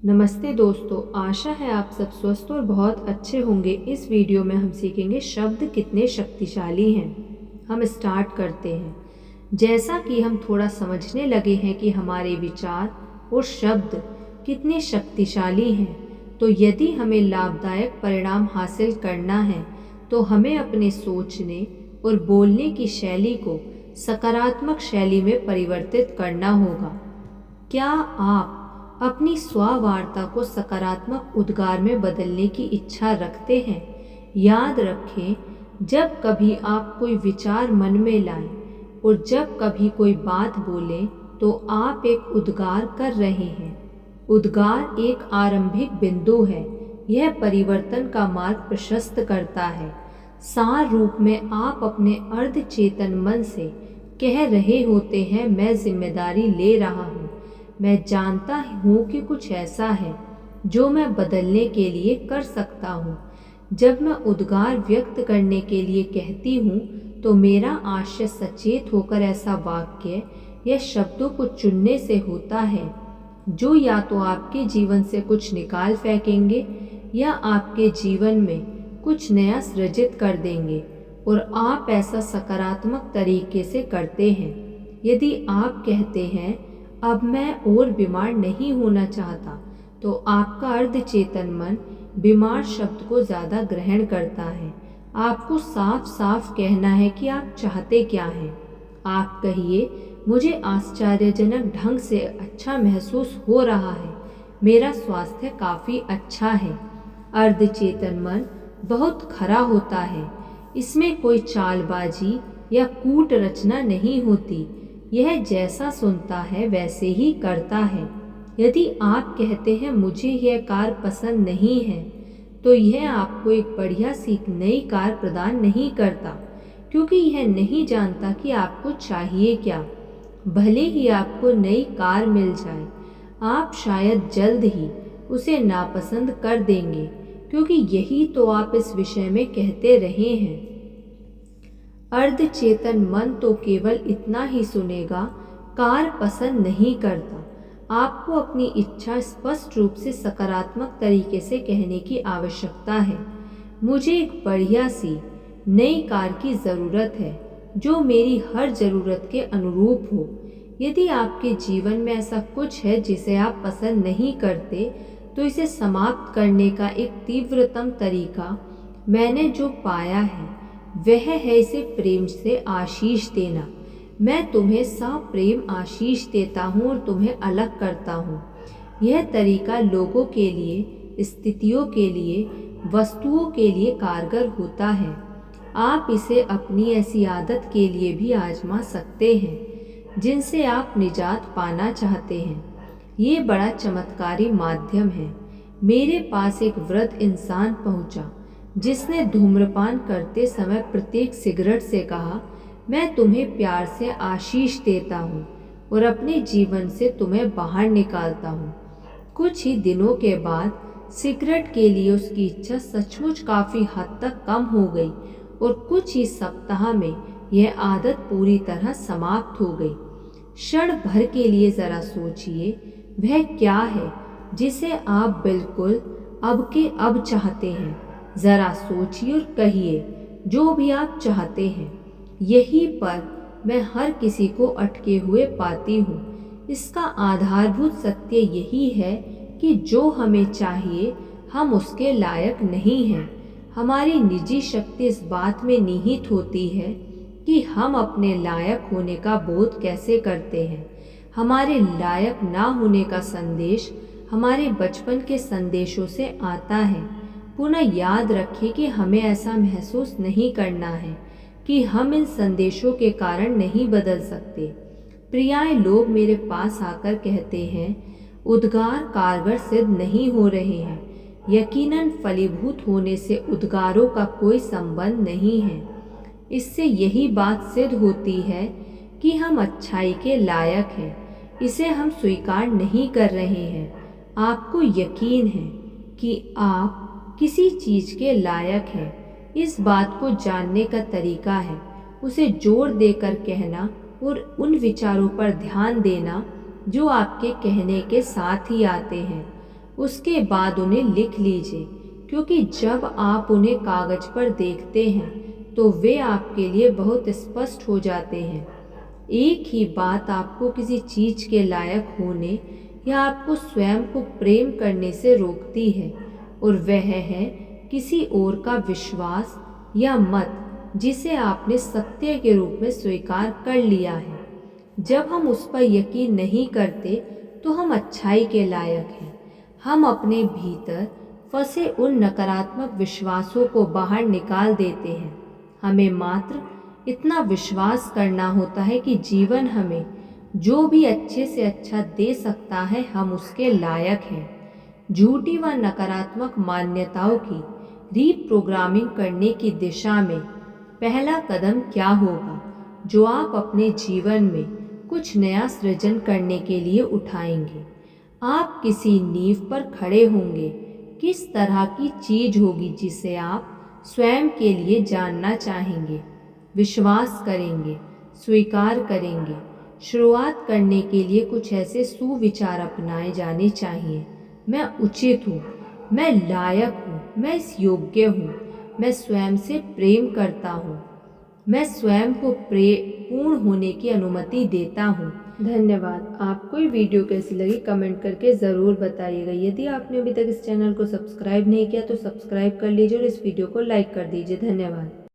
नमस्ते दोस्तों, आशा है आप सब स्वस्थ और बहुत अच्छे होंगे। इस वीडियो में हम सीखेंगे शब्द कितने शक्तिशाली हैं। हम स्टार्ट करते हैं। जैसा कि हम थोड़ा समझने लगे हैं कि हमारे विचार और शब्द कितने शक्तिशाली हैं, तो यदि हमें लाभदायक परिणाम हासिल करना है तो हमें अपने सोचने और बोलने की शैली को सकारात्मक शैली में परिवर्तित करना होगा। क्या आप अपनी स्ववार्ता को सकारात्मक उद्गार में बदलने की इच्छा रखते हैं? याद रखें, जब कभी आप कोई विचार मन में लाएं और जब कभी कोई बात बोलें तो आप एक उद्गार कर रहे हैं। उद्गार एक आरंभिक बिंदु है। यह परिवर्तन का मार्ग प्रशस्त करता है। सार रूप में आप अपने अर्धचेतन मन से कह रहे होते हैं, मैं जिम्मेदारी ले रहा हूँ। मैं जानता हूँ कि कुछ ऐसा है जो मैं बदलने के लिए कर सकता हूँ। जब मैं उद्गार व्यक्त करने के लिए कहती हूँ तो मेरा आशय सचेत होकर ऐसा वाक्य या शब्दों को चुनने से होता है जो या तो आपके जीवन से कुछ निकाल फेंकेंगे या आपके जीवन में कुछ नया सृजित कर देंगे, और आप ऐसा सकारात्मक तरीके से करते हैं। यदि आप कहते हैं, अब मैं और बीमार नहीं होना चाहता, तो आपका अर्धचेतन मन बीमार शब्द को ज़्यादा ग्रहण करता है। आपको साफ साफ कहना है कि आप चाहते क्या हैं। आप कहिए, मुझे आश्चर्यजनक ढंग से अच्छा महसूस हो रहा है, मेरा स्वास्थ्य काफ़ी अच्छा है। अर्धचेतन मन बहुत खरा होता है। इसमें कोई चालबाजी या कूट रचना नहीं होती। यह जैसा सुनता है वैसे ही करता है। यदि आप कहते हैं, मुझे यह कार पसंद नहीं है, तो यह आपको एक बढ़िया सी नई कार प्रदान नहीं करता, क्योंकि यह नहीं जानता कि आपको चाहिए क्या। भले ही आपको नई कार मिल जाए, आप शायद जल्द ही उसे नापसंद कर देंगे, क्योंकि यही तो आप इस विषय में कहते रहे हैं। अर्धचेतन मन तो केवल इतना ही सुनेगा, कार पसंद नहीं करता। आपको अपनी इच्छा स्पष्ट रूप से सकारात्मक तरीके से कहने की आवश्यकता है। मुझे एक बढ़िया सी नई कार की ज़रूरत है जो मेरी हर ज़रूरत के अनुरूप हो। यदि आपके जीवन में ऐसा कुछ है जिसे आप पसंद नहीं करते, तो इसे समाप्त करने का एक तीव्रतम तरीका मैंने जो पाया है वह है इसे प्रेम से आशीष देना। मैं तुम्हें सप्रेम आशीष देता हूँ और तुम्हें अलग करता हूँ। यह तरीका लोगों के लिए, स्थितियों के लिए, वस्तुओं के लिए कारगर होता है। आप इसे अपनी ऐसी आदत के लिए भी आजमा सकते हैं जिनसे आप निजात पाना चाहते हैं। ये बड़ा चमत्कारी माध्यम है। मेरे पास एक वृद्ध इंसान पहुंचा जिसने धूम्रपान करते समय प्रत्येक सिगरेट से कहा, मैं तुम्हें प्यार से आशीष देता हूँ और अपने जीवन से तुम्हें बाहर निकालता हूँ। कुछ ही दिनों के बाद सिगरेट के लिए उसकी इच्छा सचमुच काफ़ी हद तक कम हो गई और कुछ ही सप्ताह में यह आदत पूरी तरह समाप्त हो गई। क्षण भर के लिए ज़रा सोचिए, वह क्या है जिसे आप बिल्कुल अब के अब चाहते हैं। ज़रा सोचिए और कहिए जो भी आप चाहते हैं। यही पर मैं हर किसी को अटके हुए पाती हूँ। इसका आधारभूत सत्य यही है कि जो हमें चाहिए हम उसके लायक नहीं हैं। हमारी निजी शक्ति इस बात में निहित होती है कि हम अपने लायक होने का बोध कैसे करते हैं। हमारे लायक ना होने का संदेश हमारे बचपन के संदेशों से आता है। पुनः याद रखिए कि हमें ऐसा महसूस नहीं करना है कि हम इन संदेशों के कारण नहीं बदल सकते। प्रियाए लोग मेरे पास आकर कहते हैं, उद्गार कारगर सिद्ध नहीं हो रहे हैं। यकीनन फलीभूत होने से उद्गारों का कोई संबंध नहीं है। इससे यही बात सिद्ध होती है कि हम अच्छाई के लायक हैं। इसे हम स्वीकार नहीं कर रहे हैं। आपको यकीन है कि आप किसी चीज़ के लायक हैं। इस बात को जानने का तरीका है उसे जोर देकर कहना और उन विचारों पर ध्यान देना जो आपके कहने के साथ ही आते हैं। उसके बाद उन्हें लिख लीजिए, क्योंकि जब आप उन्हें कागज पर देखते हैं तो वे आपके लिए बहुत स्पष्ट हो जाते हैं। एक ही बात आपको किसी चीज के लायक होने या आपको स्वयं को प्रेम करने से रोकती है, और वह है किसी और का विश्वास या मत जिसे आपने सत्य के रूप में स्वीकार कर लिया है। जब हम उस पर यकीन नहीं करते तो हम अच्छाई के लायक हैं। हम अपने भीतर फंसे उन नकारात्मक विश्वासों को बाहर निकाल देते हैं। हमें मात्र इतना विश्वास करना होता है कि जीवन हमें जो भी अच्छे से अच्छा दे सकता है हम उसके लायक हैं। झूठी व नकारात्मक मान्यताओं की रीप्रोग्रामिंग करने की दिशा में पहला कदम क्या होगा जो आप अपने जीवन में कुछ नया सृजन करने के लिए उठाएंगे? आप किसी नींव पर खड़े होंगे। किस तरह की चीज होगी जिसे आप स्वयं के लिए जानना चाहेंगे, विश्वास करेंगे, स्वीकार करेंगे? शुरुआत करने के लिए कुछ ऐसे सुविचार अपनाए जाने चाहिए। मैं उचित हूँ, मैं लायक हूँ, मैं इस योग्य हूँ, मैं स्वयं से प्रेम करता हूँ, मैं स्वयं को पूर्ण होने की अनुमति देता हूँ। धन्यवाद। आपको ये वीडियो कैसी लगी कमेंट करके ज़रूर बताइएगा। यदि आपने अभी तक इस चैनल को सब्सक्राइब नहीं किया तो सब्सक्राइब कर लीजिए और इस वीडियो को लाइक कर दीजिए। धन्यवाद।